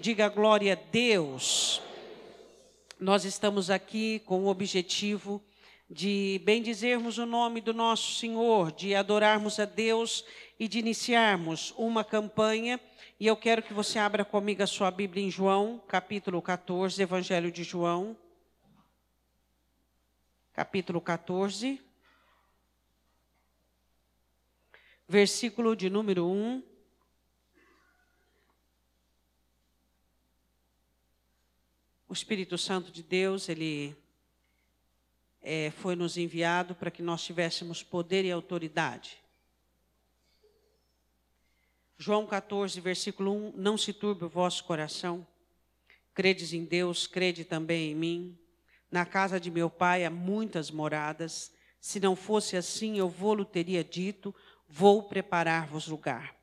Diga glória a Deus. Nós estamos aqui com o objetivo de bendizermos o nome do nosso Senhor, de adorarmos a Deus e de iniciarmos uma campanha. E eu quero que você abra comigo a sua Bíblia em João, capítulo 14, Evangelho de João. Capítulo 14, versículo de número 1. O Espírito Santo de Deus, ele foi nos enviado para que nós tivéssemos poder e autoridade. João 14, versículo 1. Não se turbe o vosso coração. Credes em Deus, crede também em mim. Na casa de meu pai há muitas moradas. Se não fosse assim, eu vou-lo teria dito, vou preparar-vos lugar.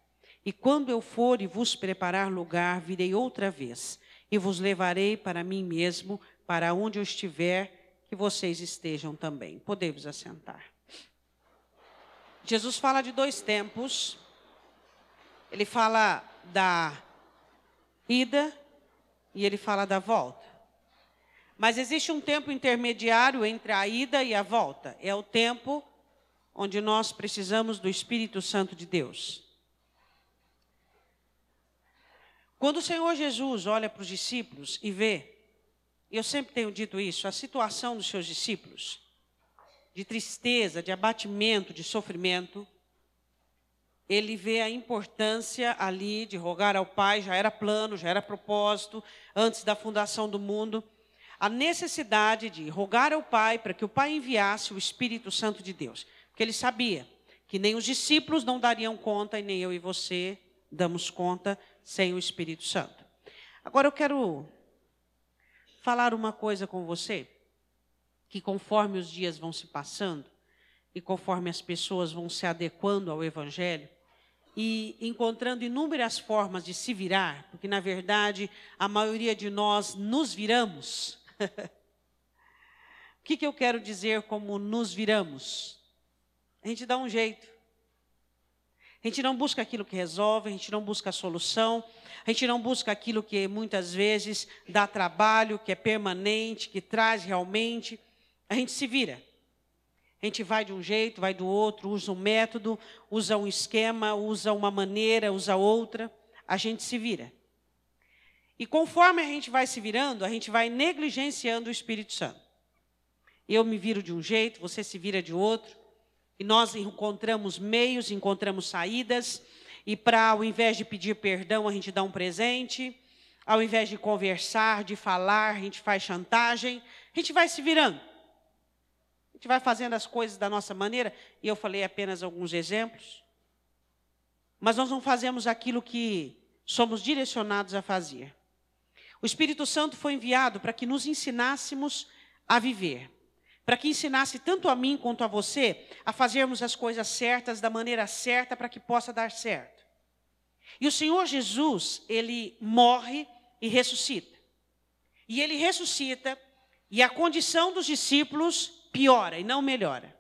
E quando eu for e vos preparar lugar, virei outra vez, e vos levarei para mim mesmo, para onde eu estiver, que vocês estejam também. Podemos assentar. Jesus fala de dois tempos. Ele fala da ida e ele fala da volta. Mas existe um tempo intermediário entre a ida e a volta. É o tempo onde nós precisamos do Espírito Santo de Deus. Quando o Senhor Jesus olha para os discípulos e vê, e eu sempre tenho dito isso, a situação dos seus discípulos, de tristeza, de abatimento, de sofrimento, ele vê a importância ali de rogar ao Pai, já era plano, já era propósito, antes da fundação do mundo, a necessidade de rogar ao Pai para que o Pai enviasse o Espírito Santo de Deus. Porque ele sabia que nem os discípulos não dariam conta, e nem eu e você damos conta sem o Espírito Santo. Agora eu quero falar uma coisa com você, que conforme os dias vão se passando, e conforme as pessoas vão se adequando ao Evangelho, e encontrando inúmeras formas de se virar, porque na verdade a maioria de nós nos viramos. O que eu quero dizer como nos viramos? A gente dá um jeito. A gente não busca aquilo que resolve, a gente não busca a solução, a gente não busca aquilo que muitas vezes dá trabalho, que é permanente, que traz realmente. A gente se vira. A gente vai de um jeito, vai do outro, usa um método, usa um esquema, usa uma maneira, usa outra. A gente se vira. E conforme a gente vai se virando, a gente vai negligenciando o Espírito Santo. Eu me viro de um jeito, você se vira de outro. E nós encontramos meios, encontramos saídas. E para, ao invés de pedir perdão, a gente dá um presente. Ao invés de conversar, de falar, a gente faz chantagem. A gente vai se virando. A gente vai fazendo as coisas da nossa maneira. E eu falei apenas alguns exemplos. Mas nós não fazemos aquilo que somos direcionados a fazer. O Espírito Santo foi enviado para que nos ensinássemos a viver. Para que ensinasse tanto a mim quanto a você a fazermos as coisas certas da maneira certa para que possa dar certo. E o Senhor Jesus, ele morre e ressuscita. E ele ressuscita e a condição dos discípulos piora e não melhora.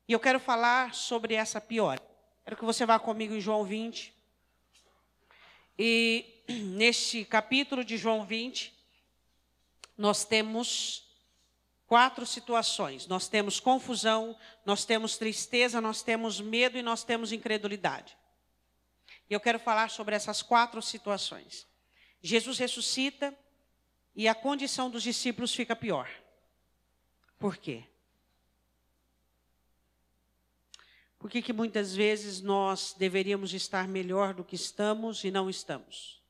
E eu quero falar sobre essa piora. Quero que você vá comigo em João 20. E neste capítulo de João 20, nós temos 4 situações. Nós temos confusão, nós temos tristeza, nós temos medo e nós temos incredulidade. E eu quero falar sobre essas 4 situações. Jesus ressuscita e a condição dos discípulos fica pior. Por quê? Por que muitas vezes nós deveríamos estar melhor do que estamos e não estamos?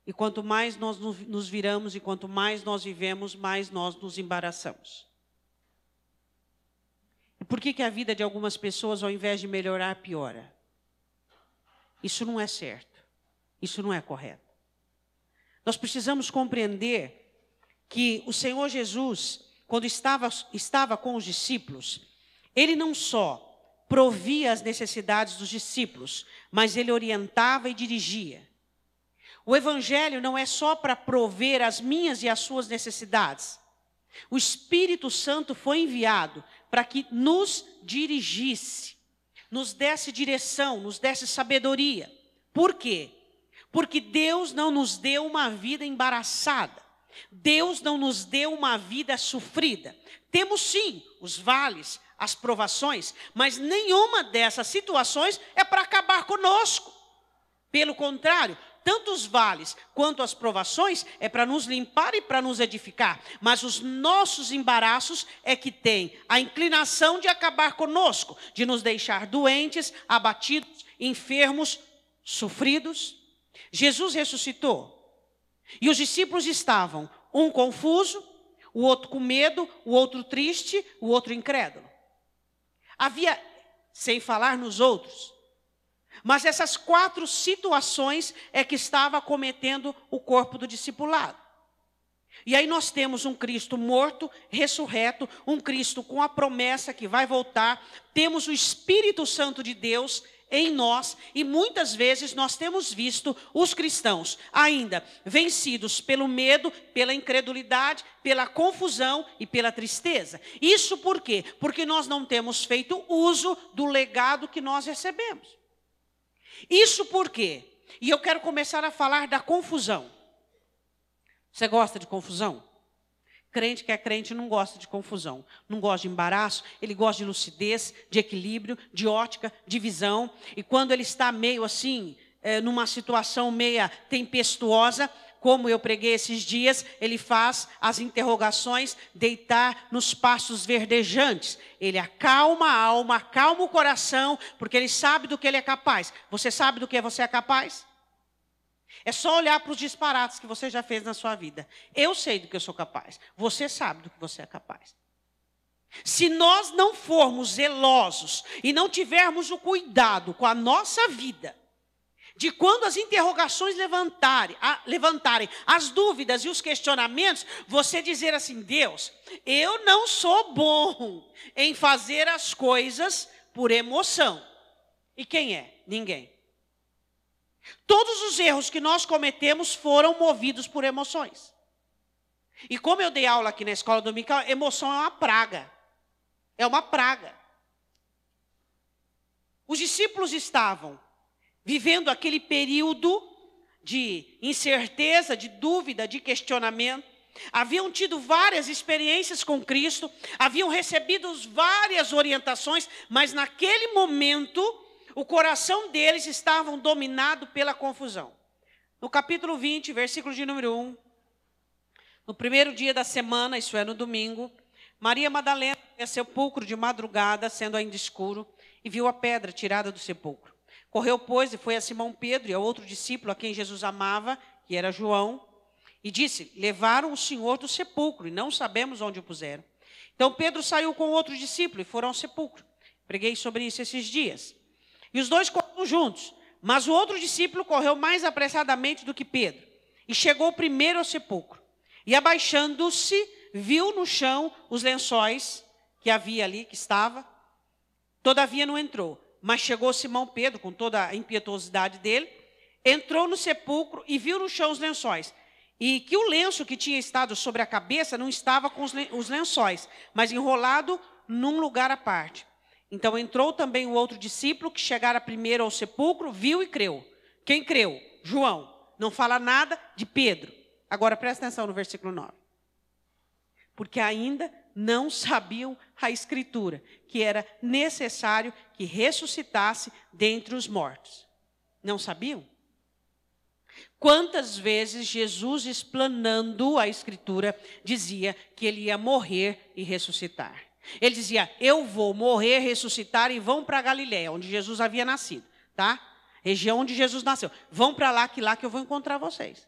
E quanto mais nós nos viramos e quanto mais nós vivemos, mais nós nos embaraçamos. E por que a vida de algumas pessoas, ao invés de melhorar, piora? Isso não é certo. Isso não é correto. Nós precisamos compreender que o Senhor Jesus, quando estava com os discípulos, ele não só provia as necessidades dos discípulos, mas ele orientava e dirigia. O Evangelho não é só para prover as minhas e as suas necessidades. O Espírito Santo foi enviado para que nos dirigisse, nos desse direção, nos desse sabedoria. Por quê? Porque Deus não nos deu uma vida embaraçada. Deus não nos deu uma vida sofrida. Temos sim os vales, as provações, mas nenhuma dessas situações é para acabar conosco. Pelo contrário, tanto os vales quanto as provações é para nos limpar e para nos edificar. Mas os nossos embaraços é que têm a inclinação de acabar conosco, de nos deixar doentes, abatidos, enfermos, sofridos. Jesus ressuscitou. E os discípulos estavam, um confuso, o outro com medo, o outro triste, o outro incrédulo. Havia, sem falar nos outros, mas essas 4 situações é que estava acometendo o corpo do discipulado. E aí nós temos um Cristo morto, ressurreto, um Cristo com a promessa que vai voltar, temos o Espírito Santo de Deus em nós, e muitas vezes nós temos visto os cristãos ainda vencidos pelo medo, pela incredulidade, pela confusão e pela tristeza. Isso por quê? Porque nós não temos feito uso do legado que nós recebemos. Isso por quê? E eu quero começar a falar da confusão. Você gosta de confusão? Crente que é crente não gosta de confusão, não gosta de embaraço, ele gosta de lucidez, de equilíbrio, de ótica, de visão. E quando ele está meio assim, numa situação meia tempestuosa, como eu preguei esses dias, ele faz as interrogações deitar nos pastos verdejantes. Ele acalma a alma, acalma o coração, porque ele sabe do que ele é capaz. Você sabe do que você é capaz? É só olhar para os disparates que você já fez na sua vida. Eu sei do que eu sou capaz. Você sabe do que você é capaz. Se nós não formos zelosos e não tivermos o cuidado com a nossa vida, de quando as interrogações levantarem as dúvidas e os questionamentos, você dizer assim: Deus, eu não sou bom em fazer as coisas por emoção. E quem é? Ninguém. Todos os erros que nós cometemos foram movidos por emoções. E como eu dei aula aqui na escola dominical, emoção é uma praga. É uma praga. Os discípulos estavam vivendo aquele período de incerteza, de dúvida, de questionamento. Haviam tido várias experiências com Cristo, haviam recebido várias orientações, mas naquele momento o coração deles estava dominado pela confusão. No capítulo 20, versículo de número 1, no primeiro dia da semana, isso é no domingo, Maria Madalena foi ao sepulcro de madrugada, sendo ainda escuro, e viu a pedra tirada do sepulcro. Correu, pois, e foi a Simão Pedro e a outro discípulo a quem Jesus amava, que era João, e disse: levaram o Senhor do sepulcro, e não sabemos onde o puseram. Então Pedro saiu com outro discípulo e foram ao sepulcro. Preguei sobre isso esses dias. E os dois correram juntos, mas o outro discípulo correu mais apressadamente do que Pedro, e chegou primeiro ao sepulcro. E abaixando-se, viu no chão os lençóis que havia ali, que estava. Todavia não entrou. Mas chegou Simão Pedro, com toda a impetuosidade dele, entrou no sepulcro e viu no chão os lençóis. E que o lenço que tinha estado sobre a cabeça não estava com os lençóis, mas enrolado num lugar à parte. Então entrou também o outro discípulo, que chegara primeiro ao sepulcro, viu e creu. Quem creu? João. Não fala nada de Pedro. Agora presta atenção no versículo 9. Porque ainda não sabiam a Escritura, que era necessário que ressuscitasse dentre os mortos. Não sabiam? Quantas vezes Jesus, explanando a Escritura, dizia que ele ia morrer e ressuscitar. Ele dizia: eu vou morrer, ressuscitar e vão para Galiléia, onde Jesus havia nascido, tá? Região onde Jesus nasceu. Vão para lá que eu vou encontrar vocês.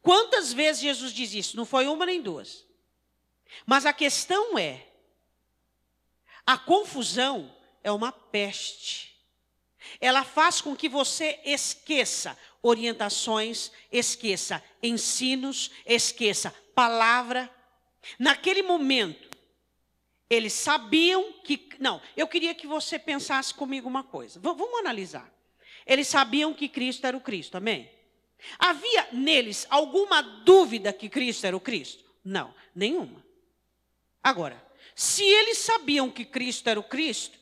Quantas vezes Jesus diz isso? Não foi uma nem duas. Mas a questão é, a confusão é uma peste. Ela faz com que você esqueça orientações, esqueça ensinos, esqueça palavra. Naquele momento, eles sabiam que... Não, eu queria que você pensasse comigo uma coisa. Vamos analisar. Eles sabiam que Cristo era o Cristo, amém? Havia neles alguma dúvida que Cristo era o Cristo? Não, nenhuma. Agora, se eles sabiam que Cristo era o Cristo,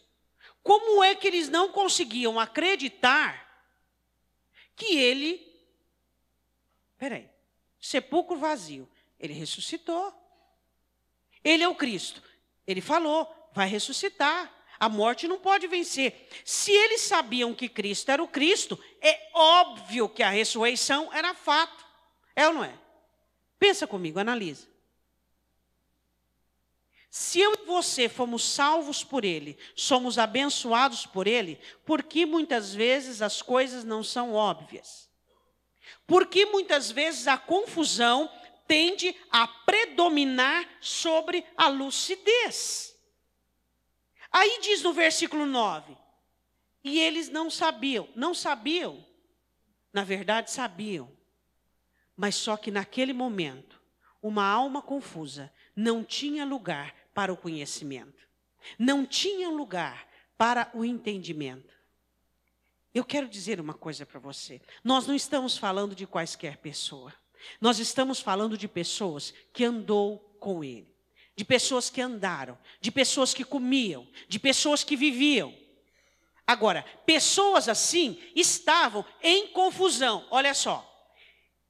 como é que eles não conseguiam acreditar que ele Peraí, sepulcro vazio, ele ressuscitou. Ele é o Cristo. Ele falou, vai ressuscitar. A morte não pode vencer. Se eles sabiam que Cristo era o Cristo, é óbvio que a ressurreição era fato. É ou não é? Pensa comigo, analisa. Se eu e você fomos salvos por Ele, somos abençoados por Ele, por que muitas vezes as coisas não são óbvias? Por que muitas vezes a confusão tende a predominar sobre a lucidez? Aí diz no versículo 9, e eles não sabiam. Não sabiam, na verdade sabiam. Mas só que naquele momento, uma alma confusa não tinha lugar para o conhecimento. Não tinha lugar para o entendimento. Eu quero dizer uma coisa para você. Nós não estamos falando de quaisquer pessoa. Nós estamos falando de pessoas que andou com Ele. De pessoas que andaram, de pessoas que comiam, de pessoas que viviam. Agora, pessoas assim estavam em confusão. Olha só.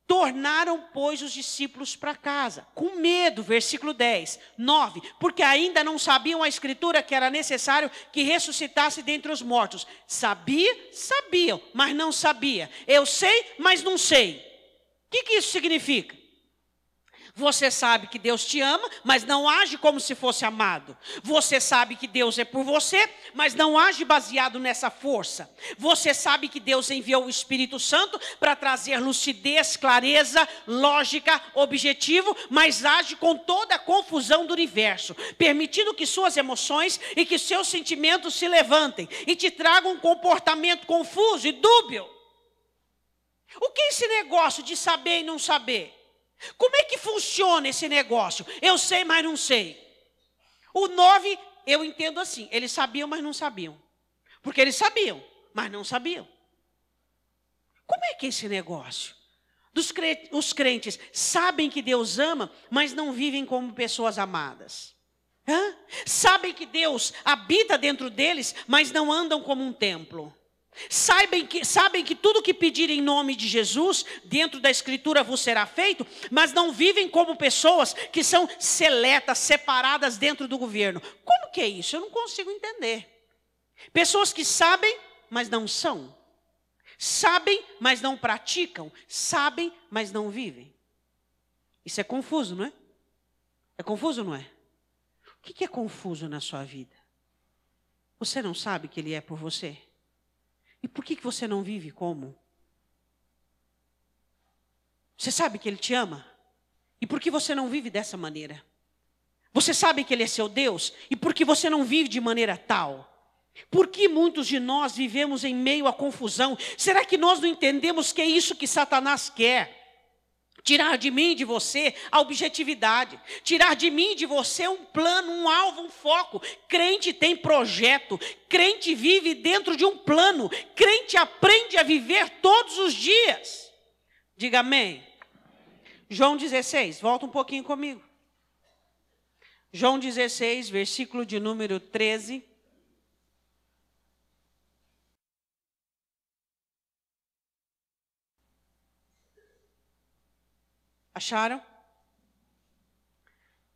Tornaram, pois, os discípulos para casa, com medo, versículo 10, 9, porque ainda não sabiam a Escritura que era necessário que ressuscitasse dentre os mortos. Sabiam, mas não sabia. Eu sei, mas não sei. O que isso significa? Você sabe que Deus te ama, mas não age como se fosse amado. Você sabe que Deus é por você, mas não age baseado nessa força. Você sabe que Deus enviou o Espírito Santo para trazer lucidez, clareza, lógica, objetivo, mas age com toda a confusão do universo, permitindo que suas emoções e que seus sentimentos se levantem e te tragam um comportamento confuso e dúbio. O que é esse negócio de saber e não saber? Como é que funciona esse negócio? Eu sei, mas não sei. O 9, eu entendo assim. Eles sabiam, mas não sabiam. Porque eles sabiam, mas não sabiam. Como é que é esse negócio? Os crentes sabem que Deus ama, mas não vivem como pessoas amadas. Sabem que Deus habita dentro deles, mas não andam como um templo. Sabem que tudo que pedirem em nome de Jesus, dentro da Escritura vos será feito, mas não vivem como pessoas que são seletas, separadas dentro do governo. Como que é isso? Eu não consigo entender. Pessoas que sabem, mas não são. Sabem, mas não praticam. Sabem, mas não vivem. Isso é confuso, não é? É confuso, não é? O que é confuso na sua vida? Você não sabe que Ele é por você? E por que você não vive como? Você sabe que Ele te ama? E por que você não vive dessa maneira? Você sabe que Ele é seu Deus? E por que você não vive de maneira tal? Por que muitos de nós vivemos em meio à confusão? Será que nós não entendemos que é isso que Satanás quer? Tirar de mim e de você a objetividade. Tirar de mim e de você um plano, um alvo, um foco. Crente tem projeto. Crente vive dentro de um plano. Crente aprende a viver todos os dias. Diga amém. João 16, volta um pouquinho comigo. João 16, versículo de número 13. Acharam?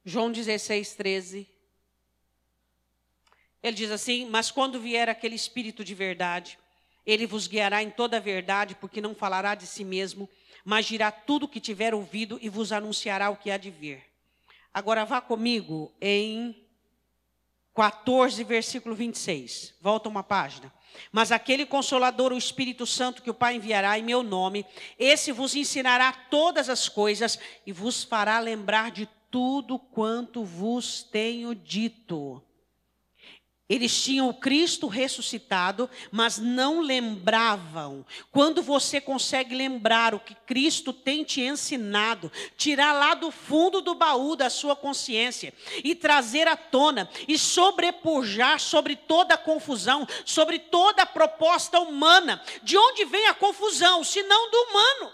João 16, 13. Ele diz assim: mas quando vier aquele Espírito de verdade, Ele vos guiará em toda a verdade, porque não falará de si mesmo, mas dirá tudo o que tiver ouvido e vos anunciará o que há de vir. Agora vá comigo em 14, versículo 26. Volta uma página. Mas aquele Consolador, o Espírito Santo, que o Pai enviará em meu nome, esse vos ensinará todas as coisas e vos fará lembrar de tudo quanto vos tenho dito. Eles tinham o Cristo ressuscitado, mas não lembravam. Quando você consegue lembrar o que Cristo tem te ensinado, tirar lá do fundo do baú da sua consciência e trazer à tona e sobrepujar sobre toda a confusão, sobre toda a proposta humana. De onde vem a confusão, se não do humano?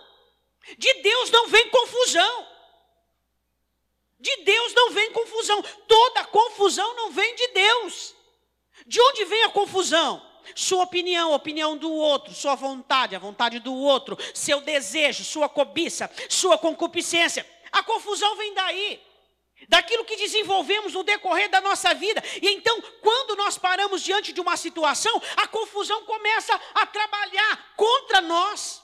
De Deus não vem confusão. De Deus não vem confusão. Toda confusão não vem de Deus. De onde vem a confusão? sua opinião, a opinião do outro, sua vontade, a vontade do outro, seu desejo, sua cobiça, sua concupiscência. A confusão vem daí, daquilo que desenvolvemos no decorrer da nossa vida. E então, quando nós paramos diante de uma situação, a confusão começa a trabalhar contra nós.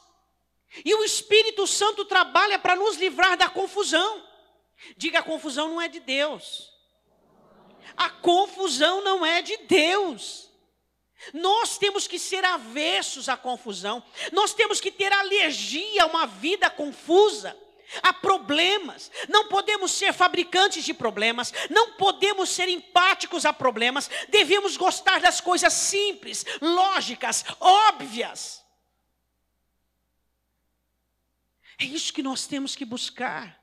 E o Espírito Santo trabalha para nos livrar da confusão. Diga, a confusão não é de Deus. A confusão não é de Deus. Nós temos que ser avessos à confusão. Nós temos que ter alergia a uma vida confusa, a problemas. Não podemos ser fabricantes de problemas. Não podemos ser empáticos a problemas. Devemos gostar das coisas simples, lógicas, óbvias. É isso que nós temos que buscar.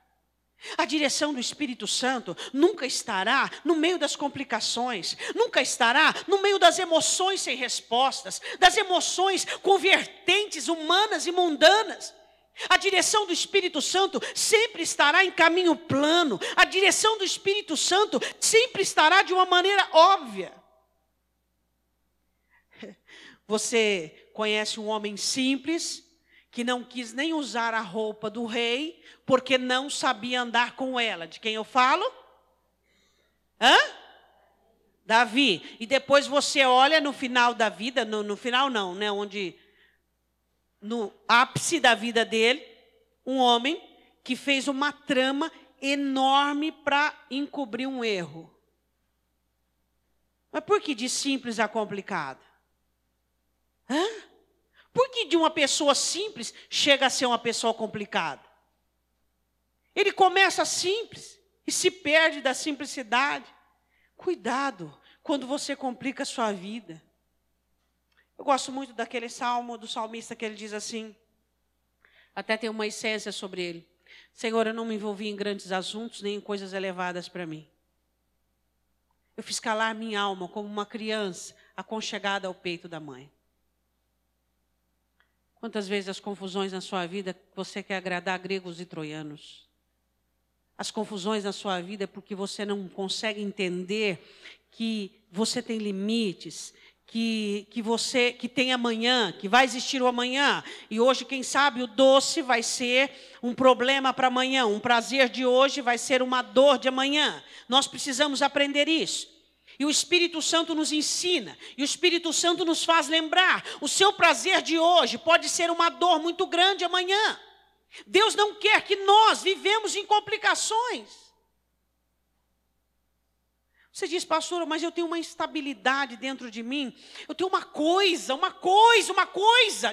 A direção do Espírito Santo nunca estará no meio das complicações, nunca estará no meio das emoções sem respostas, das emoções com vertentes humanas e mundanas. A direção do Espírito Santo sempre estará em caminho plano. A direção do Espírito Santo sempre estará de uma maneira óbvia. Você conhece um homem simples que não quis nem usar a roupa do rei, porque não sabia andar com ela. De quem eu falo? Davi. E depois você olha no final da vida, no final não, né? No ápice da vida dele, um homem que fez uma trama enorme para encobrir um erro. Mas por que de simples a complicado? Por que de uma pessoa simples chega a ser uma pessoa complicada? Ele começa simples e se perde da simplicidade. Cuidado quando você complica a sua vida. Eu gosto muito daquele salmo do salmista que ele diz assim, até tem uma essência sobre ele. Senhor, eu não me envolvi em grandes assuntos, nem em coisas elevadas para mim. Eu fiz calar minha alma como uma criança aconchegada ao peito da mãe. Quantas vezes as confusões na sua vida, você quer agradar gregos e troianos? As confusões na sua vida é porque você não consegue entender que você tem limites, que tem amanhã, que vai existir o amanhã. E hoje, quem sabe, o doce vai ser um problema para amanhã. Um prazer de hoje vai ser uma dor de amanhã. Nós precisamos aprender isso. E o Espírito Santo nos ensina, e o Espírito Santo nos faz lembrar. O seu prazer de hoje pode ser uma dor muito grande amanhã. Deus não quer que nós vivemos em complicações. Você diz, pastor, mas eu tenho uma instabilidade dentro de mim. Eu tenho uma coisa.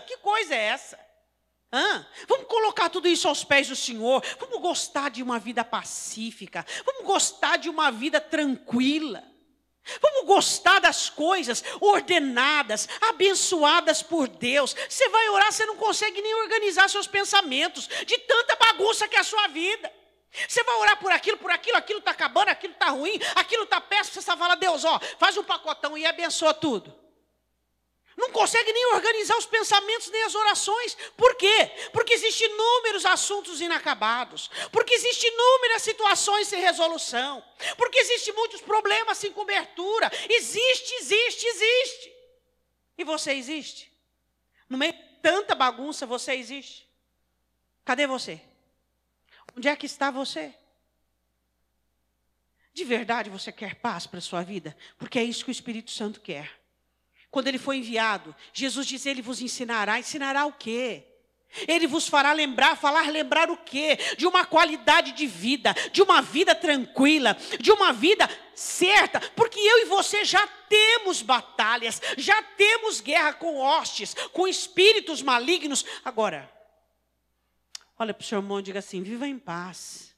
Que coisa é essa? Vamos colocar tudo isso aos pés do Senhor. Vamos gostar de uma vida pacífica. Vamos gostar de uma vida tranquila. Vamos gostar das coisas ordenadas, abençoadas por Deus. Você vai orar, você não consegue nem organizar seus pensamentos, de tanta bagunça que é a sua vida. Você vai orar por aquilo está acabando, aquilo está ruim, aquilo está péssimo. Você só fala, Deus, faz um pacotão e abençoa tudo. Não consegue nem organizar os pensamentos, nem as orações. Por quê? Porque existem inúmeros assuntos inacabados. Porque existem inúmeras situações sem resolução. Porque existem muitos problemas sem cobertura. Existe. E você existe? No meio de tanta bagunça, você existe? Cadê você? Onde é que está você? De verdade você quer paz para a sua vida? Porque é isso que o Espírito Santo quer. Quando ele foi enviado, Jesus diz, ele vos ensinará. Ensinará o quê? Ele vos fará lembrar, lembrar o quê? De uma qualidade de vida, de uma vida tranquila, de uma vida certa. Porque eu e você já temos batalhas, já temos guerra com hostes, com espíritos malignos. Agora, olha para o seu irmão e diga assim, viva em paz.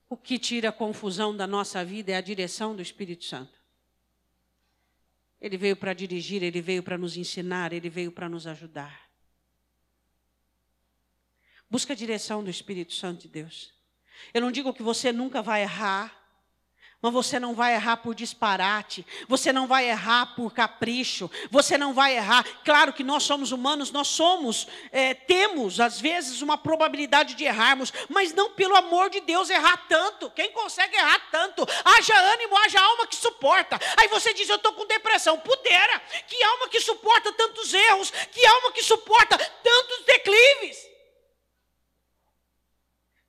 O que tira a confusão da nossa vida é a direção do Espírito Santo. Ele veio para dirigir, ele veio para nos ensinar, ele veio para nos ajudar. Busca a direção do Espírito Santo de Deus. Eu não digo que você nunca vai errar, Mas você não vai errar por disparate, você não vai errar por capricho, você não vai errar. Claro que nós somos humanos, temos às vezes uma probabilidade de errarmos, mas não pelo amor de Deus errar tanto. Quem consegue errar tanto? Haja ânimo, haja alma que suporta. Aí você diz, eu estou com depressão. Pudera, que alma que suporta tantos erros, que alma que suporta tantos declives.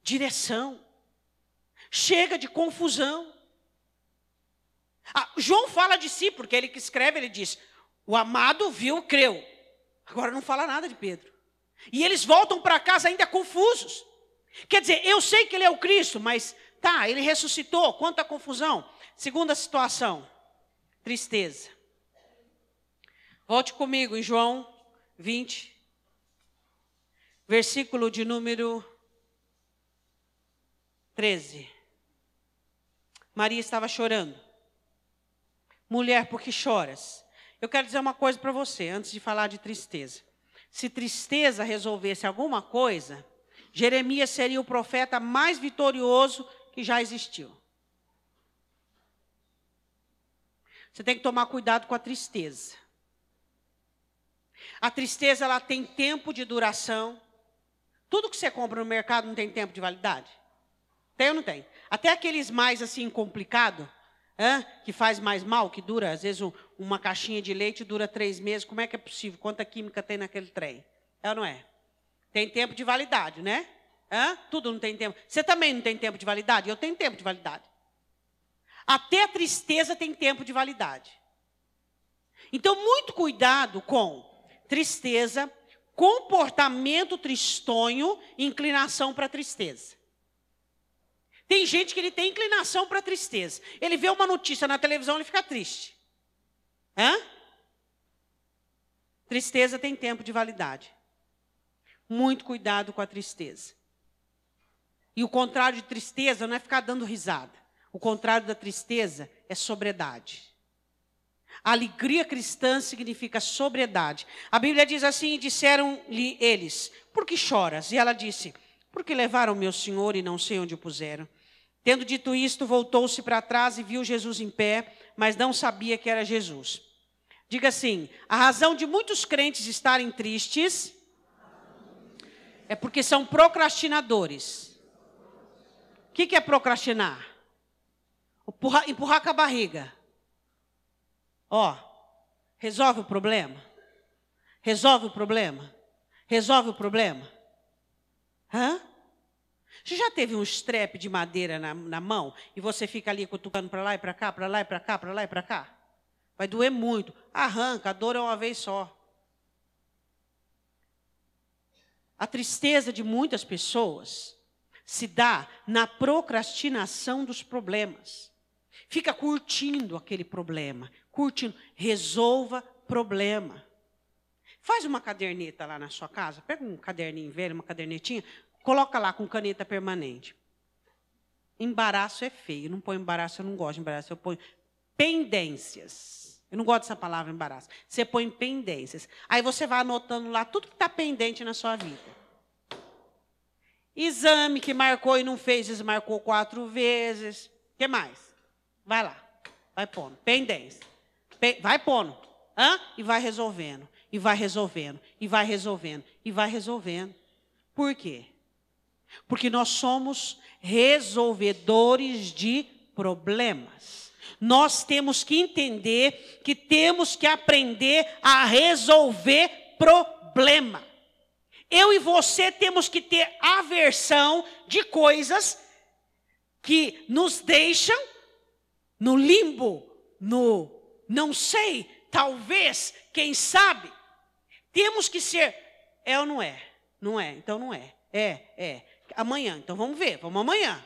Direção, chega de confusão. João fala de si, porque ele que escreve, ele diz, o amado viu, creu. Agora não fala nada de Pedro. E eles voltam para casa ainda confusos. Quer dizer, eu sei que ele é o Cristo, mas ele ressuscitou, quanta confusão. Segunda situação, tristeza. Volte comigo em João 20, versículo de número 13. Maria estava chorando. Mulher, por que choras? Eu quero dizer uma coisa para você, antes de falar de tristeza. Se tristeza resolvesse alguma coisa, Jeremias seria o profeta mais vitorioso que já existiu. Você tem que tomar cuidado com a tristeza. A tristeza, ela tem tempo de duração. Tudo que você compra no mercado não tem tempo de validade? Tem ou não tem? Até aqueles mais assim complicados, que faz mais mal, que dura, às vezes uma caixinha de leite dura 3 meses. Como é que é possível? Quanta química tem naquele trem? É ou não é? Tem tempo de validade, né? Tudo não tem tempo. Você também não tem tempo de validade? Eu tenho tempo de validade. Até a tristeza tem tempo de validade. Então, muito cuidado com tristeza, comportamento tristonho, inclinação para tristeza. Tem gente que ele tem inclinação para tristeza. Ele vê uma notícia na televisão, ele fica triste. Tristeza tem tempo de validade. Muito cuidado com a tristeza. E o contrário de tristeza não é ficar dando risada. O contrário da tristeza é sobriedade. A alegria cristã significa sobriedade. A Bíblia diz assim, e disseram-lhe eles, por que choras? E ela disse, porque levaram meu Senhor e não sei onde o puseram. Tendo dito isto, voltou-se para trás e viu Jesus em pé, mas não sabia que era Jesus. Diga assim, a razão de muitos crentes estarem tristes é porque são procrastinadores. O que é procrastinar? Empurrar com a barriga. Resolve o problema? Resolve o problema? Resolve o problema? Você já teve um estrepe de madeira na mão e você fica ali cutucando para lá e para cá, para lá e para cá, para lá e para cá? Vai doer muito. Arranca, a dor é uma vez só. A tristeza de muitas pessoas se dá na procrastinação dos problemas. Fica curtindo aquele problema, curtindo. Resolva problema. Faz uma caderneta lá na sua casa, pega um caderninho velho, uma cadernetinha, coloca lá com caneta permanente. Embaraço é feio. Não põe embaraço, eu não gosto de embaraço. Eu ponho pendências. Eu não gosto dessa palavra embaraço. Você põe pendências. Aí você vai anotando lá tudo que está pendente na sua vida. Exame que marcou e não fez, desmarcou 4 vezes. O que mais? Vai lá. Vai pondo. Pendência. Vai pondo. E vai resolvendo. E vai resolvendo. E vai resolvendo. E vai resolvendo. Por quê? Porque nós somos resolvedores de problemas. Nós temos que entender que temos que aprender a resolver problema. Eu e você temos que ter aversão de coisas que nos deixam no limbo, no não sei, talvez, quem sabe. Temos que ser, ou não é? Não é, então não é. É. Amanhã, então vamos ver, vamos amanhã.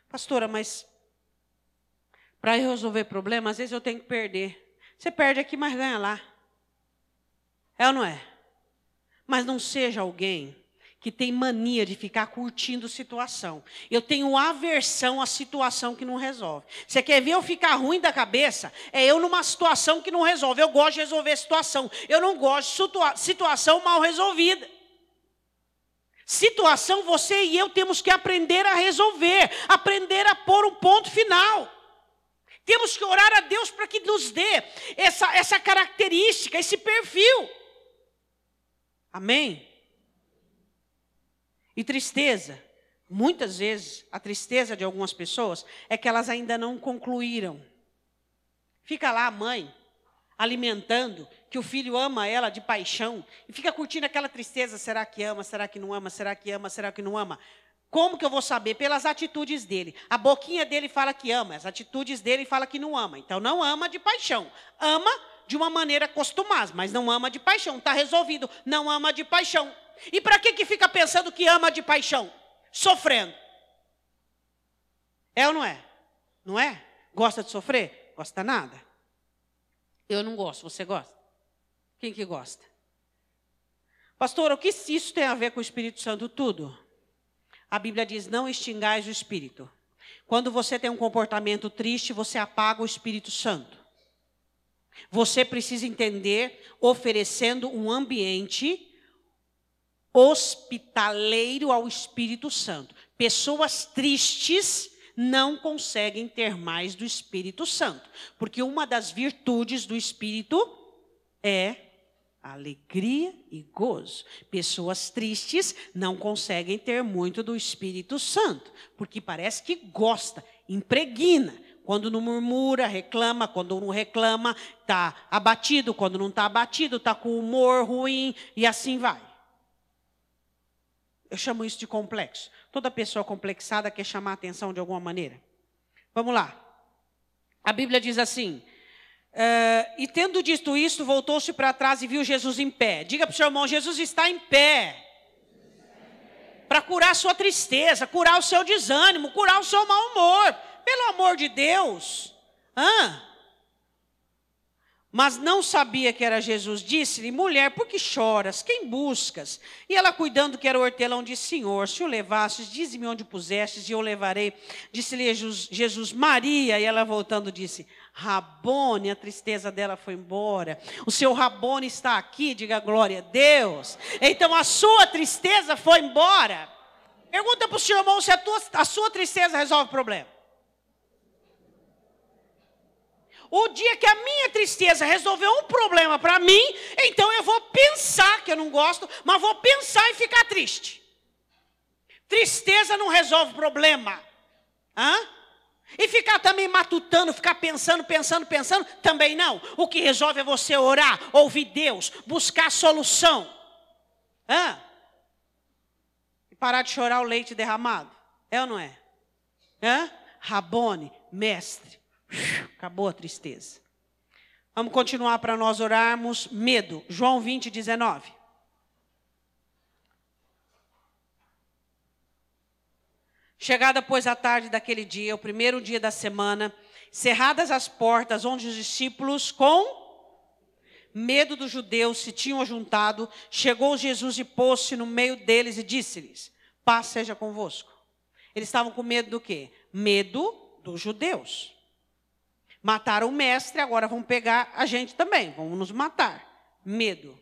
Pastora, mas para resolver problema, às vezes eu tenho que perder. Você perde aqui, mas ganha lá. É ou não é? Mas não seja alguém que tem mania de ficar curtindo situação. Eu tenho aversão à situação que não resolve. Você quer ver eu ficar ruim da cabeça? É eu numa situação que não resolve. Eu gosto de resolver situação. Eu não gosto de situação mal resolvida. Situação você e eu temos que aprender a resolver, aprender a pôr um ponto final. Temos que orar a Deus para que nos dê essa característica, esse perfil. Amém? E tristeza. Muitas vezes, a tristeza de algumas pessoas é que elas ainda não concluíram. Fica lá a mãe, alimentando, que o filho ama ela de paixão, e fica curtindo aquela tristeza, será que ama, será que não ama, será que ama, será que não ama? Como que eu vou saber? Pelas atitudes dele. A boquinha dele fala que ama, as atitudes dele fala que não ama. Então não ama de paixão, ama de uma maneira costumaz, mas não ama de paixão, está resolvido, não ama de paixão. E para que fica pensando que ama de paixão? Sofrendo. É ou não é? Não é? Gosta de sofrer? Gosta nada. Eu não gosto, você gosta? Quem que gosta? Pastor, o que isso tem a ver com o Espírito Santo? Tudo. A Bíblia diz, não extingais o Espírito. Quando você tem um comportamento triste, você apaga o Espírito Santo. Você precisa entender, oferecendo um ambiente hospitaleiro ao Espírito Santo. Pessoas tristes não conseguem ter mais do Espírito Santo, porque uma das virtudes do Espírito é alegria e gozo. Pessoas tristes não conseguem ter muito do Espírito Santo, porque parece que gosta, impregna. Quando não murmura, reclama. Quando não reclama, está abatido. Quando não está abatido, está com humor ruim e assim vai. Eu chamo isso de complexo. Toda pessoa complexada quer chamar a atenção de alguma maneira. Vamos lá. A Bíblia diz assim, e tendo dito isto, voltou-se para trás e viu Jesus em pé. Diga para o seu irmão, Jesus está em pé. Para curar a sua tristeza, curar o seu desânimo, curar o seu mau humor. Pelo amor de Deus. Mas não sabia que era Jesus. Disse-lhe, mulher, por que choras? Quem buscas? E ela, cuidando que era o hortelão, disse, Senhor, se o levastes, dize-me onde pusestes e eu levarei. Disse-lhe Jesus, Maria. E ela, voltando, disse, Rabone. A tristeza dela foi embora. O seu Rabone está aqui, diga glória a Deus. Então a sua tristeza foi embora. Pergunta para o seu irmão se a sua tristeza resolve o problema. O dia que a minha tristeza resolver um problema para mim, então eu vou pensar que eu não gosto, mas vou pensar e ficar triste. Tristeza não resolve problema. E ficar também matutando, ficar pensando, também não. O que resolve é você orar, ouvir Deus, buscar solução. E parar de chorar o leite derramado. É ou não é? Rabone, mestre. Acabou a tristeza. Vamos continuar para nós orarmos. Medo. João 20, 19. Chegada, pois, a tarde daquele dia, o primeiro dia da semana, cerradas as portas onde os discípulos, com medo dos judeus, se tinham juntado, chegou Jesus e pôs-se no meio deles e disse-lhes, paz seja convosco. Eles estavam com medo do quê? Medo dos judeus. Mataram o mestre, agora vão pegar a gente também, vão nos matar. Medo.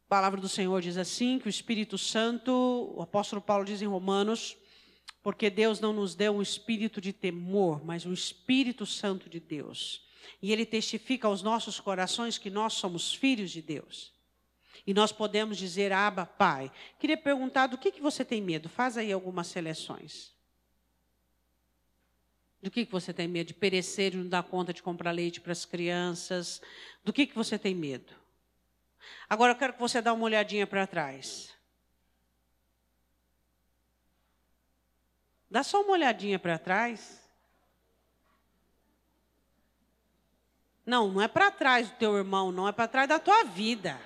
A palavra do Senhor diz assim, que o Espírito Santo, o apóstolo Paulo diz em Romanos, porque Deus não nos deu um espírito de temor, mas um Espírito Santo de Deus. E Ele testifica aos nossos corações que nós somos filhos de Deus. E nós podemos dizer, Abba, Pai. Queria perguntar, do que você tem medo? Faz aí algumas seleções. Do que você tem medo? De perecer e não dar conta de comprar leite para as crianças? Do que você tem medo? Agora eu quero que você dê uma olhadinha para trás. Dá só uma olhadinha para trás. Não, não é para trás do teu irmão, não. É para trás da tua vida.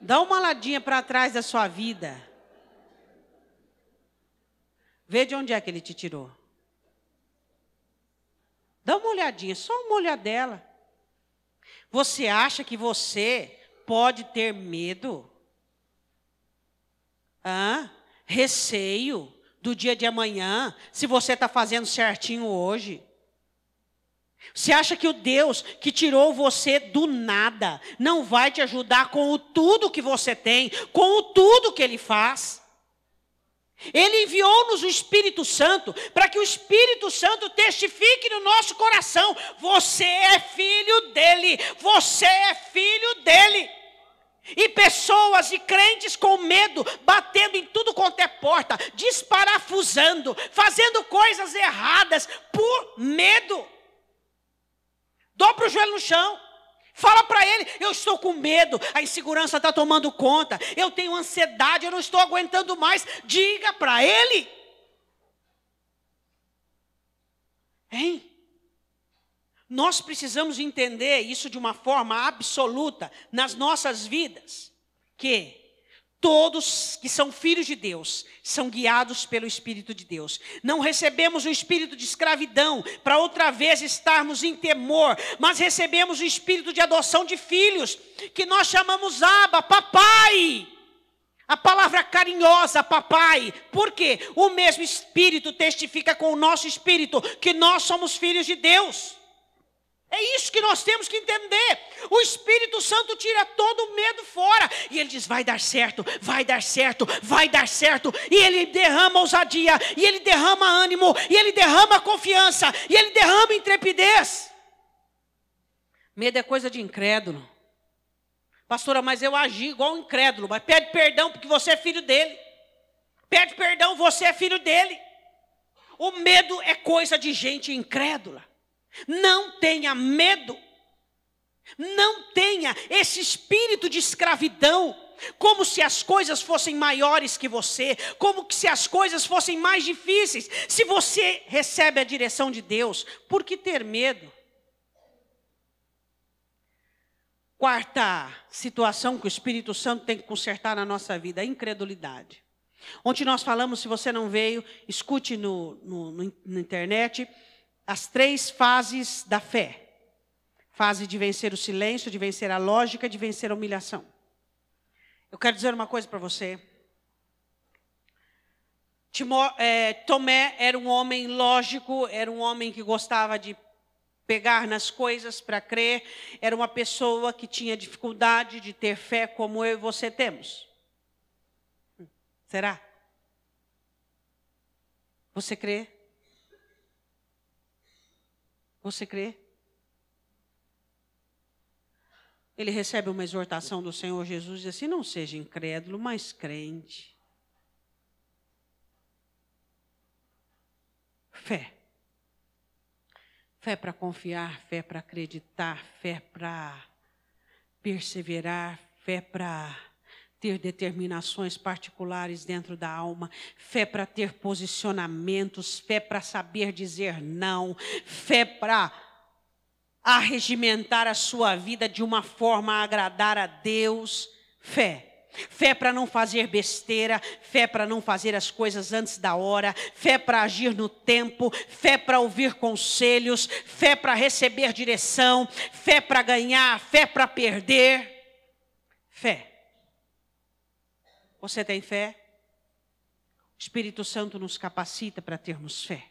Dá uma olhadinha para trás da sua vida. Vê de onde é que ele te tirou. Dá uma olhadinha, só uma olhadela. Você acha que você pode ter medo? Receio do dia de amanhã, se você está fazendo certinho hoje? Você acha que o Deus que tirou você do nada não vai te ajudar com o tudo que você tem, com o tudo que Ele faz? Ele enviou-nos o Espírito Santo para que o Espírito Santo testifique no nosso coração: você é filho dele, você é filho dele. E pessoas e crentes com medo, batendo em tudo quanto é porta, desparafusando, fazendo coisas erradas por medo. Dobra o joelho no chão. Fala para ele: eu estou com medo, a insegurança está tomando conta, eu tenho ansiedade, eu não estou aguentando mais. Diga para ele. Hein? Nós precisamos entender isso de uma forma absoluta nas nossas vidas, que todos que são filhos de Deus são guiados pelo Espírito de Deus. Não recebemos o espírito de escravidão para outra vez estarmos em temor, mas recebemos o espírito de adoção de filhos, que nós chamamos Abba, papai. A palavra carinhosa, papai. Por quê? O mesmo Espírito testifica com o nosso espírito que nós somos filhos de Deus. É isso que nós temos que entender. O Espírito Santo tira todo o medo fora. E ele diz: vai dar certo, vai dar certo, vai dar certo. E ele derrama ousadia, e ele derrama ânimo, e ele derrama confiança, e ele derrama intrepidez. Medo é coisa de incrédulo. Pastora, mas eu agi igual um incrédulo. Mas pede perdão porque você é filho dele. Pede perdão, você é filho dele. O medo é coisa de gente incrédula. Não tenha medo, não tenha esse espírito de escravidão, como se as coisas fossem maiores que você, como se as coisas fossem mais difíceis. Se você recebe a direção de Deus, por que ter medo? Quarta situação que o Espírito Santo tem que consertar na nossa vida: a incredulidade. Ontem nós falamos, se você não veio, escute na internet, as 3 fases da fé. Fase de vencer o silêncio, de vencer a lógica, de vencer a humilhação. Eu quero dizer uma coisa para você. Tomé era um homem lógico, era um homem que gostava de pegar nas coisas para crer. Era uma pessoa que tinha dificuldade de ter fé como eu e você temos. Será? Você crê? Você crê? Ele recebe uma exortação do Senhor Jesus e diz assim: não seja incrédulo, mas crente. Fé. Fé para confiar, fé para acreditar, fé para perseverar, fé para ter determinações particulares dentro da alma, fé para ter posicionamentos, fé para saber dizer não, fé para arregimentar a sua vida de uma forma a agradar a Deus. Fé para não fazer besteira, fé para não fazer as coisas antes da hora, fé para agir no tempo, fé para ouvir conselhos, fé para receber direção, fé para ganhar, fé para perder. Fé. Você tem fé? O Espírito Santo nos capacita para termos fé.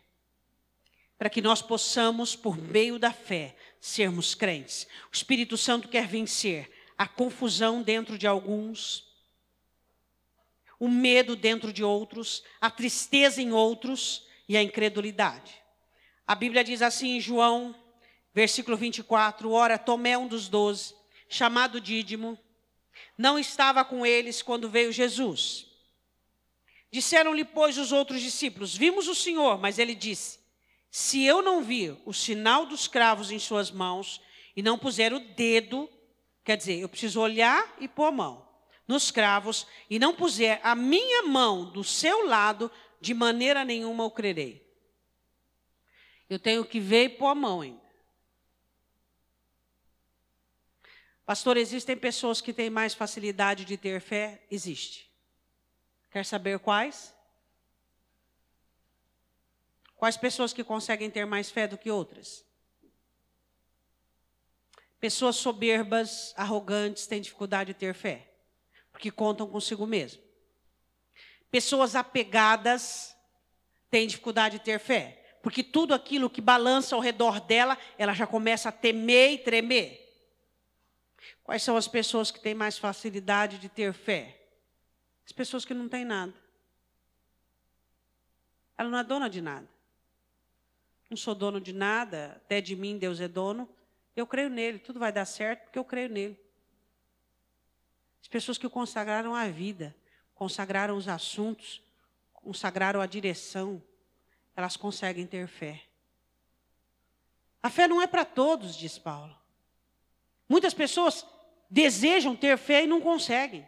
Para que nós possamos, por meio da fé, sermos crentes. O Espírito Santo quer vencer a confusão dentro de alguns, o medo dentro de outros, a tristeza em outros e a incredulidade. A Bíblia diz assim em João, versículo 24, ora, Tomé, um dos 12, chamado Dídimo, não estava com eles quando veio Jesus. Disseram-lhe, pois, os outros discípulos, vimos o Senhor, mas ele disse, se eu não vir o sinal dos cravos em suas mãos e não puser o dedo, quer dizer, eu preciso olhar e pôr a mão nos cravos e não puser a minha mão do seu lado, de maneira nenhuma eu crerei. Eu tenho que ver e pôr a mão ainda. Pastor, existem pessoas que têm mais facilidade de ter fé? Existe. Quer saber quais? Quais pessoas que conseguem ter mais fé do que outras? Pessoas soberbas, arrogantes, têm dificuldade de ter fé, porque contam consigo mesmo. Pessoas apegadas têm dificuldade de ter fé, Porque tudo aquilo que balança ao redor dela, ela já começa a temer e tremer. Quais são as pessoas que têm mais facilidade de ter fé? As pessoas que não têm nada. Ela não é dona de nada. Não sou dono de nada, até de mim Deus é dono. Eu creio nele, tudo vai dar certo porque eu creio nele. As pessoas que consagraram a vida, consagraram os assuntos, consagraram a direção, elas conseguem ter fé. A fé não é para todos, diz Paulo. Muitas pessoas desejam ter fé e não conseguem.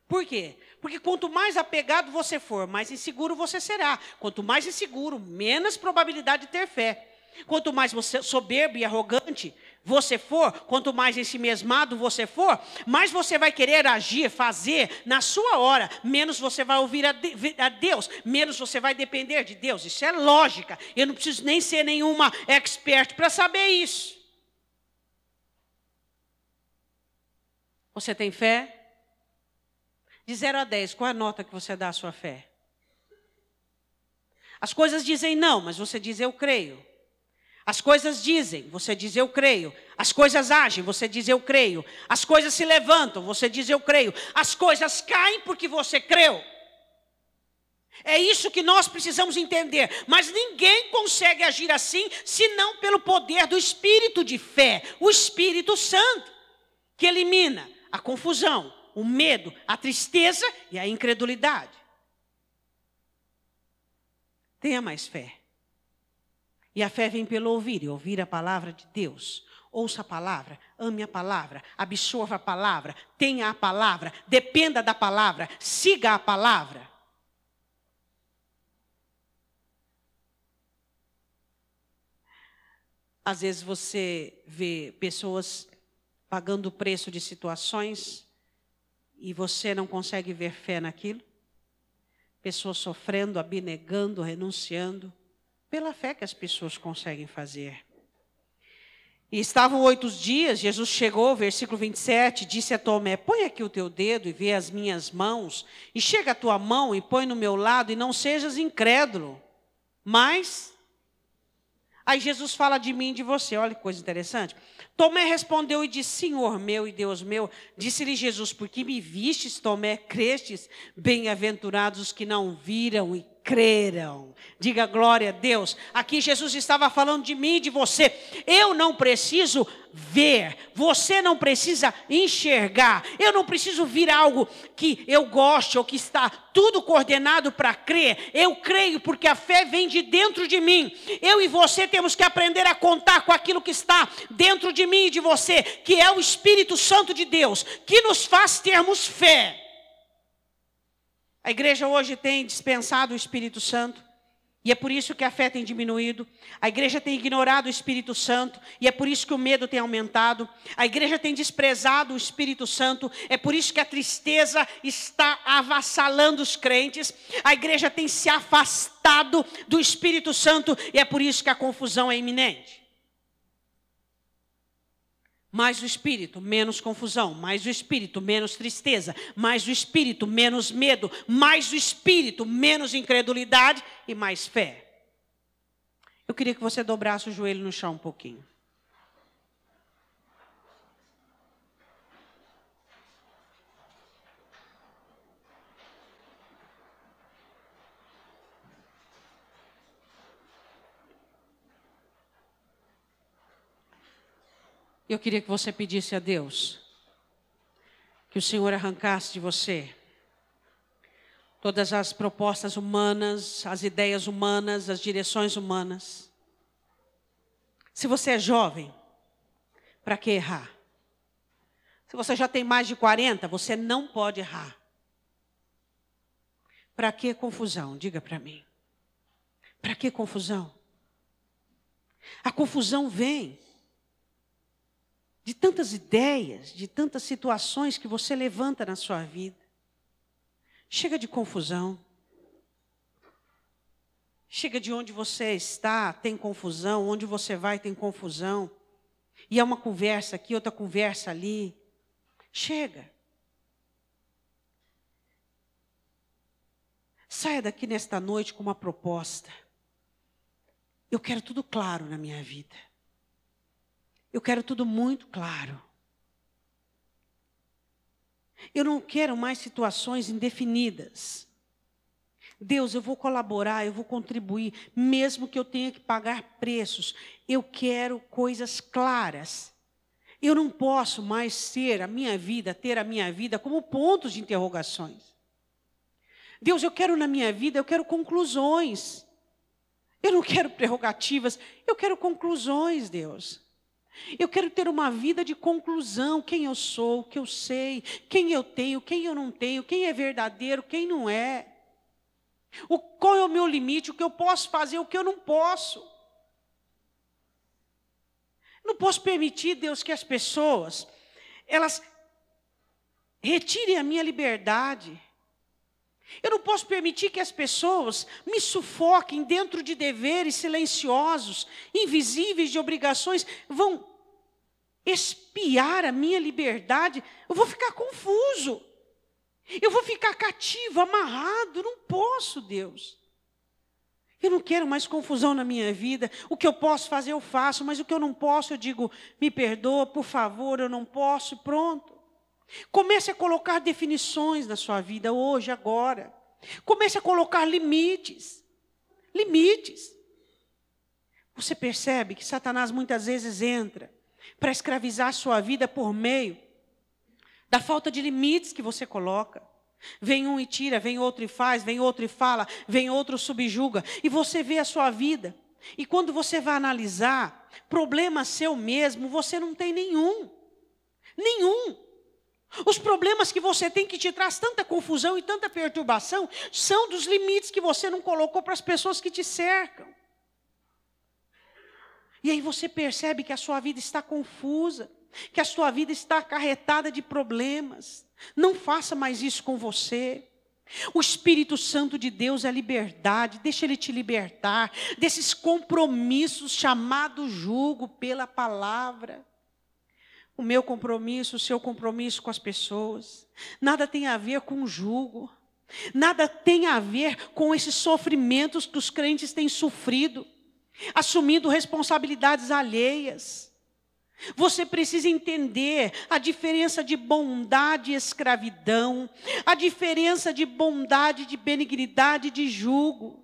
Por quê? Porque quanto mais apegado você for, mais inseguro você será. Quanto mais inseguro, menos probabilidade de ter fé. Quanto mais você soberbo e arrogante você for, quanto mais ensimesmado você for, mais você vai querer agir, fazer na sua hora, menos você vai ouvir a Deus, menos você vai depender de Deus. Isso é lógica. Eu não preciso nem ser nenhuma expert para saber isso. Você tem fé? De 0 a 10, qual é a nota que você dá à sua fé? As coisas dizem não, mas você diz eu creio. As coisas dizem, você diz eu creio. As coisas agem, você diz eu creio. As coisas se levantam, você diz eu creio. As coisas caem porque você creu. É isso que nós precisamos entender. Mas ninguém consegue agir assim, senão pelo poder do Espírito de fé. O Espírito Santo, que elimina a confusão, o medo, a tristeza e a incredulidade. Tenha mais fé. E a fé vem pelo ouvir, e ouvir a palavra de Deus. Ouça a palavra, ame a palavra, absorva a palavra, tenha a palavra, dependa da palavra, siga a palavra. Às vezes você vê pessoas pagando o preço de situações e você não consegue ver fé naquilo. Pessoas sofrendo, abnegando, renunciando, pela fé que as pessoas conseguem fazer. E estavam 8 dias, Jesus chegou, versículo 27, disse a Tomé, põe aqui o teu dedo e vê as minhas mãos, e chega a tua mão e põe no meu lado, e não sejas incrédulo, mas... Aí Jesus fala de mim e de você, olha que coisa interessante. Tomé respondeu e disse, Senhor meu e Deus meu, disse-lhe Jesus, porque me vistes, Tomé, crestes, bem-aventurados os que não viram e creram. Diga glória a Deus. Aqui Jesus estava falando de mim e de você. Eu não preciso ver, você não precisa enxergar. Eu não preciso vir algo que eu goste ou que está tudo coordenado para crer. Eu creio porque a fé vem de dentro de mim. Eu e você temos que aprender a contar com aquilo que está dentro de mim e de você, que é o Espírito Santo de Deus, que nos faz termos fé. A igreja hoje tem dispensado o Espírito Santo, e é por isso que a fé tem diminuído. A igreja tem ignorado o Espírito Santo, e é por isso que o medo tem aumentado. A igreja tem desprezado o Espírito Santo, é por isso que a tristeza está avassalando os crentes. A igreja tem se afastado do Espírito Santo, e é por isso que a confusão é iminente. Mais o Espírito, menos confusão. Mais o Espírito, menos tristeza. Mais o Espírito, menos medo. Mais o Espírito, menos incredulidade e mais fé. Eu queria que você dobrasse o joelho no chão um pouquinho. Eu queria que você pedisse a Deus que o Senhor arrancasse de você todas as propostas humanas, as ideias humanas, as direções humanas. Se você é jovem, para que errar? Se você já tem mais de 40, você não pode errar. Para que confusão? Diga para mim. Para que confusão? A confusão vem de tantas ideias, de tantas situações que você levanta na sua vida. Chega de confusão. Chega de onde você está, tem confusão. Onde você vai, tem confusão. E é uma conversa aqui, outra conversa ali. Chega. Saia daqui nesta noite com uma proposta. eu quero tudo claro na minha vida. Eu quero tudo muito claro. Eu não quero mais situações indefinidas. Deus, eu vou colaborar, eu vou contribuir, mesmo que eu tenha que pagar preços. Eu quero coisas claras. Eu não posso mais ter a minha vida como pontos de interrogações. Deus, eu quero na minha vida, eu quero conclusões. Eu não quero prerrogativas, eu quero conclusões, Deus. Eu quero ter uma vida de conclusão, quem eu sou, o que eu sei, quem eu tenho, quem eu não tenho, quem é verdadeiro, quem não é. Qual é o meu limite, o que eu posso fazer, o que eu não posso. Não posso permitir, Deus, que as pessoas, elas retirem a minha liberdade. Eu não posso permitir que as pessoas me sufoquem dentro de deveres silenciosos, invisíveis de obrigações, vão espiar a minha liberdade. Eu vou ficar confuso. Eu vou ficar cativo, amarrado. Não posso, Deus. Eu não quero mais confusão na minha vida. O que eu posso fazer, eu faço. Mas o que eu não posso, eu digo, me perdoa, por favor, eu não posso, pronto. Comece a colocar definições na sua vida hoje, agora. Comece a colocar limites. Limites. Você percebe que Satanás muitas vezes entra para escravizar a sua vida por meio da falta de limites que você coloca. Vem um e tira, vem outro e faz, vem outro e fala, vem outro subjuga. E você vê a sua vida. E quando você vai analisar, problema seu mesmo, você não tem nenhum. Nenhum. Os problemas que você tem que te traz tanta confusão e tanta perturbação são dos limites que você não colocou para as pessoas que te cercam. E aí você percebe que a sua vida está confusa, que a sua vida está acarretada de problemas. Não faça mais isso com você. O Espírito Santo de Deus é liberdade, deixa Ele te libertar desses compromissos chamados jugo pela palavra. O meu compromisso, o seu compromisso com as pessoas, nada tem a ver com jugo, nada tem a ver com esses sofrimentos que os crentes têm sofrido, assumindo responsabilidades alheias. Você precisa entender a diferença de bondade e escravidão, a diferença de bondade, de benignidade e de jugo.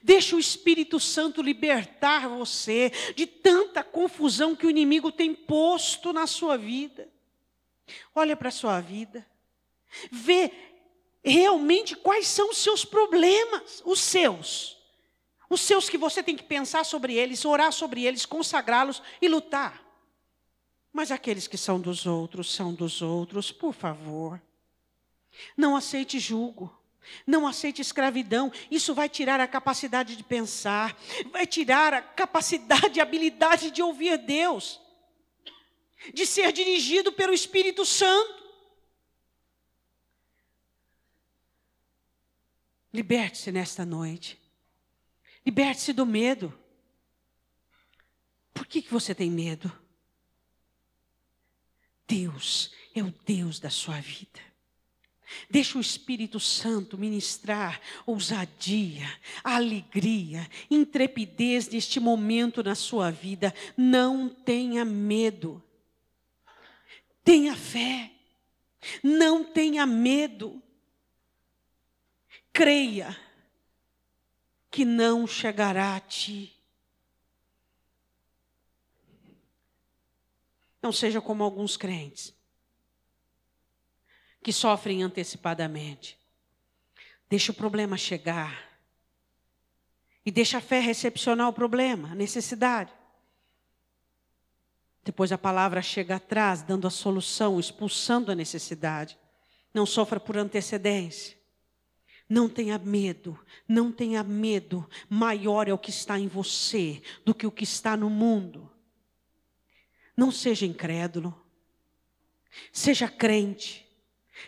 Deixa o Espírito Santo libertar você de tanta confusão que o inimigo tem posto na sua vida. Olha para a sua vida. Vê realmente quais são os seus problemas, os seus. Os seus que você tem que pensar sobre eles, orar sobre eles, consagrá-los e lutar. Mas aqueles que são dos outros, por favor. Não aceite jugo. Não aceite escravidão. Isso vai tirar a capacidade de pensar. Vai tirar a capacidade e habilidade de ouvir Deus. De ser dirigido pelo Espírito Santo. Liberte-se nesta noite. Liberte-se do medo. Por que você tem medo? Deus é o Deus da sua vida. Deixa o Espírito Santo ministrar ousadia, alegria, intrepidez neste momento na sua vida. Não tenha medo. Tenha fé. Não tenha medo. Creia que não chegará a ti. Não seja como alguns crentes que sofrem antecipadamente. Deixa o problema chegar. E deixa a fé recepcionar o problema, a necessidade. Depois a palavra chega atrás, dando a solução, expulsando a necessidade. Não sofra por antecedência. Não tenha medo, não tenha medo. Maior é o que está em você do que o que está no mundo. Não seja incrédulo. Seja crente.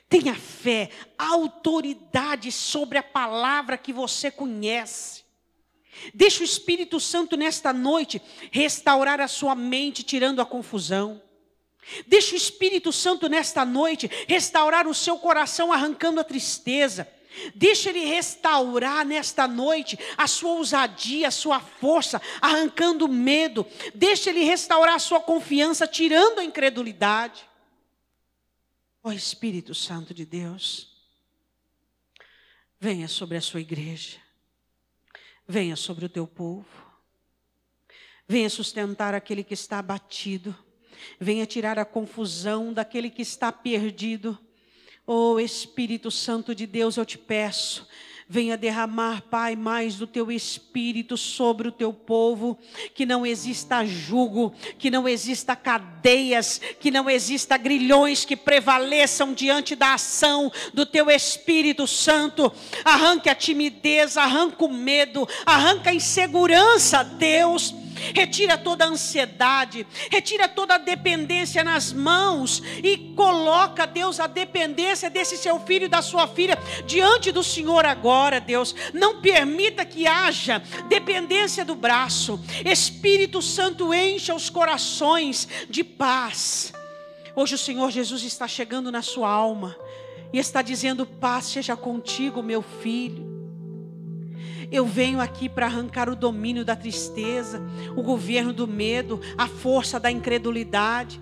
Tenha fé, autoridade sobre a palavra que você conhece. Deixa o Espírito Santo nesta noite restaurar a sua mente, tirando a confusão. Deixa o Espírito Santo nesta noite restaurar o seu coração, arrancando a tristeza. Deixa Ele restaurar nesta noite a sua ousadia, a sua força, arrancando o medo. Deixa Ele restaurar a sua confiança, tirando a incredulidade. Ó Espírito Santo de Deus, venha sobre a sua igreja. Venha sobre o teu povo. Venha sustentar aquele que está abatido. Venha tirar a confusão daquele que está perdido. Oh Espírito Santo de Deus, eu te peço, venha derramar, Pai, mais do teu Espírito sobre o teu povo, que não exista jugo, que não exista cadeias, que não exista grilhões que prevaleçam diante da ação do teu Espírito Santo. Arranque a timidez, arranca o medo, arranca a insegurança, Deus. Retira toda a ansiedade, retira toda a dependência nas mãos e coloca, Deus, a dependência desse seu filho e da sua filha diante do Senhor agora, Deus. Não permita que haja dependência do braço. Espírito Santo, encha os corações de paz. Hoje o Senhor Jesus está chegando na sua alma e está dizendo: paz seja contigo, meu filho. Eu venho aqui para arrancar o domínio da tristeza, o governo do medo, a força da incredulidade.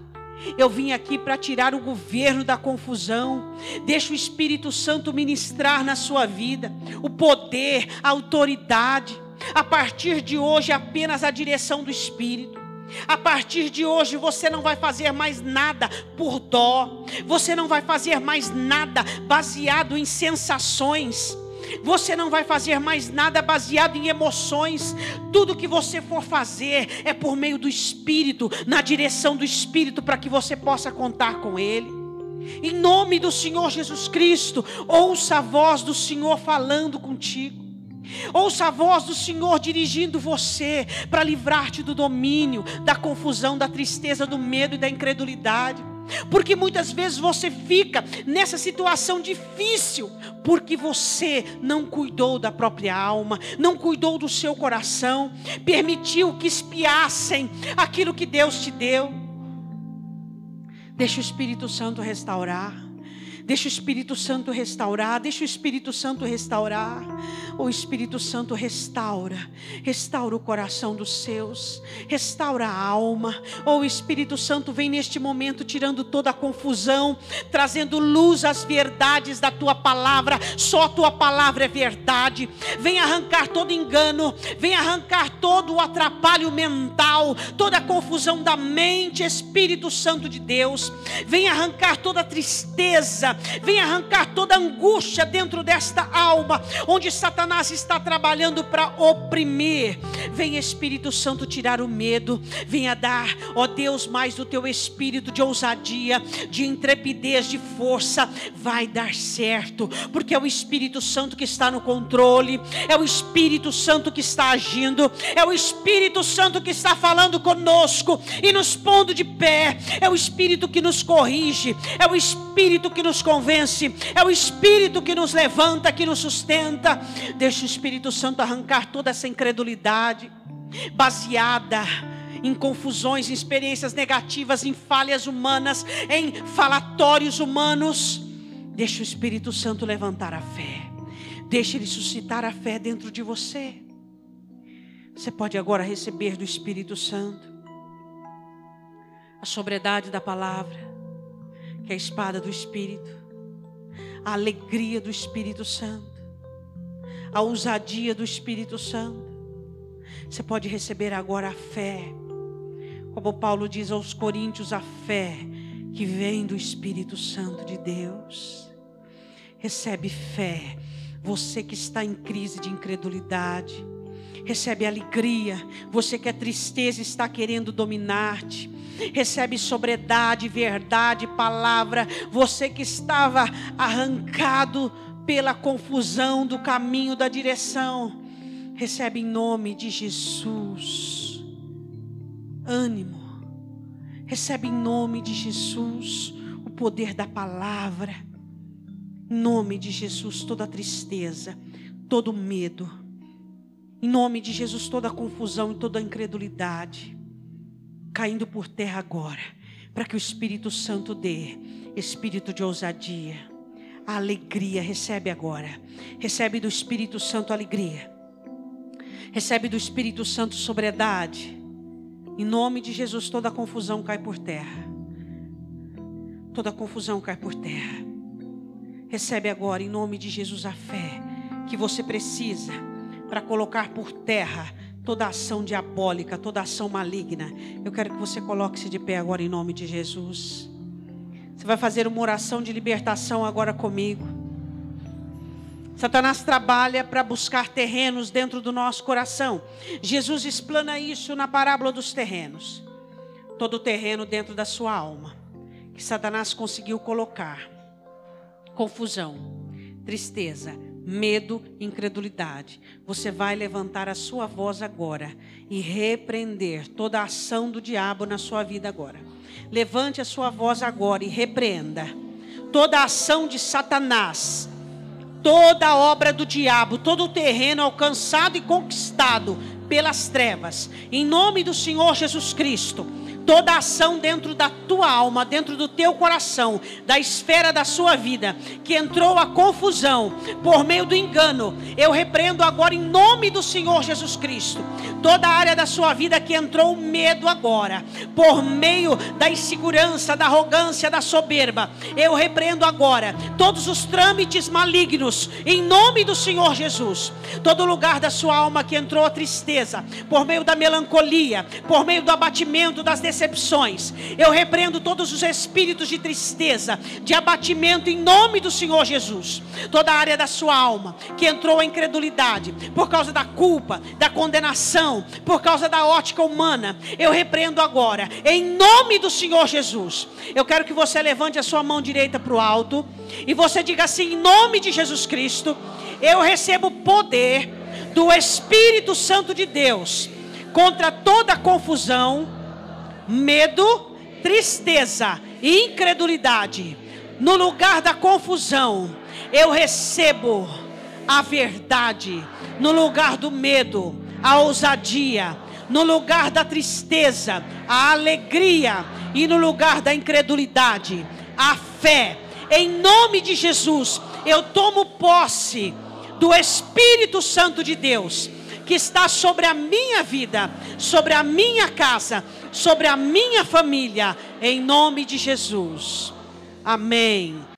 Eu vim aqui para tirar o governo da confusão. Deixa o Espírito Santo ministrar na sua vida o poder, a autoridade. A partir de hoje, apenas a direção do Espírito. A partir de hoje você não vai fazer mais nada por dó. Você não vai fazer mais nada baseado em sensações. Você não vai fazer mais nada baseado em emoções. Tudo que você for fazer é por meio do Espírito, na direção do Espírito, para que você possa contar com Ele. Em nome do Senhor Jesus Cristo, ouça a voz do Senhor falando contigo. Ouça a voz do Senhor dirigindo você para livrar-te do domínio, da confusão, da tristeza, do medo e da incredulidade. Porque muitas vezes você fica nessa situação difícil porque você não cuidou da própria alma, não cuidou do seu coração, permitiu que espiassem aquilo que Deus te deu. Deixa o Espírito Santo restaurar. Deixa o Espírito Santo restaurar, deixa o Espírito Santo restaurar. O Espírito Santo restaura o coração dos seus, restaura a alma. O Espírito Santo vem neste momento tirando toda a confusão, trazendo luz às verdades da tua palavra. Só a tua palavra é verdade. Vem arrancar todo engano, vem arrancar todo o atrapalho mental, toda a confusão da mente. Espírito Santo de Deus, vem arrancar toda a tristeza, vem arrancar toda a angústia dentro desta alma, onde Satanás está trabalhando para oprimir. Vem Espírito Santo tirar o medo, venha dar, ó Deus, mais do teu espírito de ousadia, de intrepidez, de força. Vai dar certo, porque é o Espírito Santo que está no controle, é o Espírito Santo que está agindo, é o Espírito Santo que está falando conosco e nos pondo de pé, é o Espírito que nos corrige, é o Espírito que nos convence, é o Espírito que nos levanta, que nos sustenta. Deixa o Espírito Santo arrancar toda essa incredulidade baseada em confusões, em experiências negativas, em falhas humanas, em falatórios humanos. Deixa o Espírito Santo levantar a fé. Deixa Ele suscitar a fé dentro de você. Você pode agora receber do Espírito Santo a sobriedade da palavra, que é a espada do Espírito, a alegria do Espírito Santo, a ousadia do Espírito Santo. Você pode receber agora a fé, como Paulo diz aos Coríntios, a fé que vem do Espírito Santo de Deus. Recebe fé, você que está em crise de incredulidade. Recebe alegria, você que a tristeza está querendo dominar-te. Recebe sobriedade, verdade, palavra. Você que estava arrancado pela confusão do caminho, da direção. Recebe em nome de Jesus ânimo. Recebe em nome de Jesus o poder da palavra. Em nome de Jesus toda a tristeza, todo o medo. Em nome de Jesus toda a confusão e toda a incredulidade caindo por terra agora, para que o Espírito Santo dê espírito de ousadia, a alegria. Recebe agora. Recebe do Espírito Santo alegria. Recebe do Espírito Santo sobriedade. Em nome de Jesus, toda confusão cai por terra. Toda confusão cai por terra. Recebe agora, em nome de Jesus, a fé que você precisa para colocar por terra toda ação diabólica, toda ação maligna. Eu quero que você coloque-se de pé agora, em nome de Jesus. Você vai fazer uma oração de libertação agora comigo. Satanás trabalha para buscar terrenos dentro do nosso coração. Jesus explana isso na parábola dos terrenos. Todo terreno dentro da sua alma que Satanás conseguiu colocar. Confusão, tristeza, medo, incredulidade. Você vai levantar a sua voz agora e repreender toda a ação do diabo na sua vida agora. Levante a sua voz agora e repreenda toda a ação de Satanás, toda a obra do diabo, todo o terreno alcançado e conquistado pelas trevas. Em nome do Senhor Jesus Cristo. Toda a ação dentro da tua alma, dentro do teu coração, da esfera da sua vida, que entrou a confusão por meio do engano, eu repreendo agora em nome do Senhor Jesus Cristo. Toda a área da sua vida que entrou o medo agora, por meio da insegurança, da arrogância, da soberba, eu repreendo agora todos os trâmites malignos, em nome do Senhor Jesus. Todo lugar da sua alma que entrou a tristeza, por meio da melancolia, por meio do abatimento, das decepções, eu repreendo todos os espíritos de tristeza, de abatimento em nome do Senhor Jesus. Toda a área da sua alma que entrou a incredulidade, por causa da culpa, da condenação, por causa da ótica humana, eu repreendo agora, em nome do Senhor Jesus. Eu quero que você levante a sua mão direita para o alto, e você diga assim, em nome de Jesus Cristo, eu recebo poder do Espírito Santo de Deus, contra toda confusão, medo, tristeza e incredulidade. No lugar da confusão, eu recebo a verdade. No lugar do medo, a ousadia. No lugar da tristeza, a alegria. E no lugar da incredulidade, a fé. Em nome de Jesus, eu tomo posse do Espírito Santo de Deus, que está sobre a minha vida, sobre a minha casa, sobre a minha família, em nome de Jesus. Amém.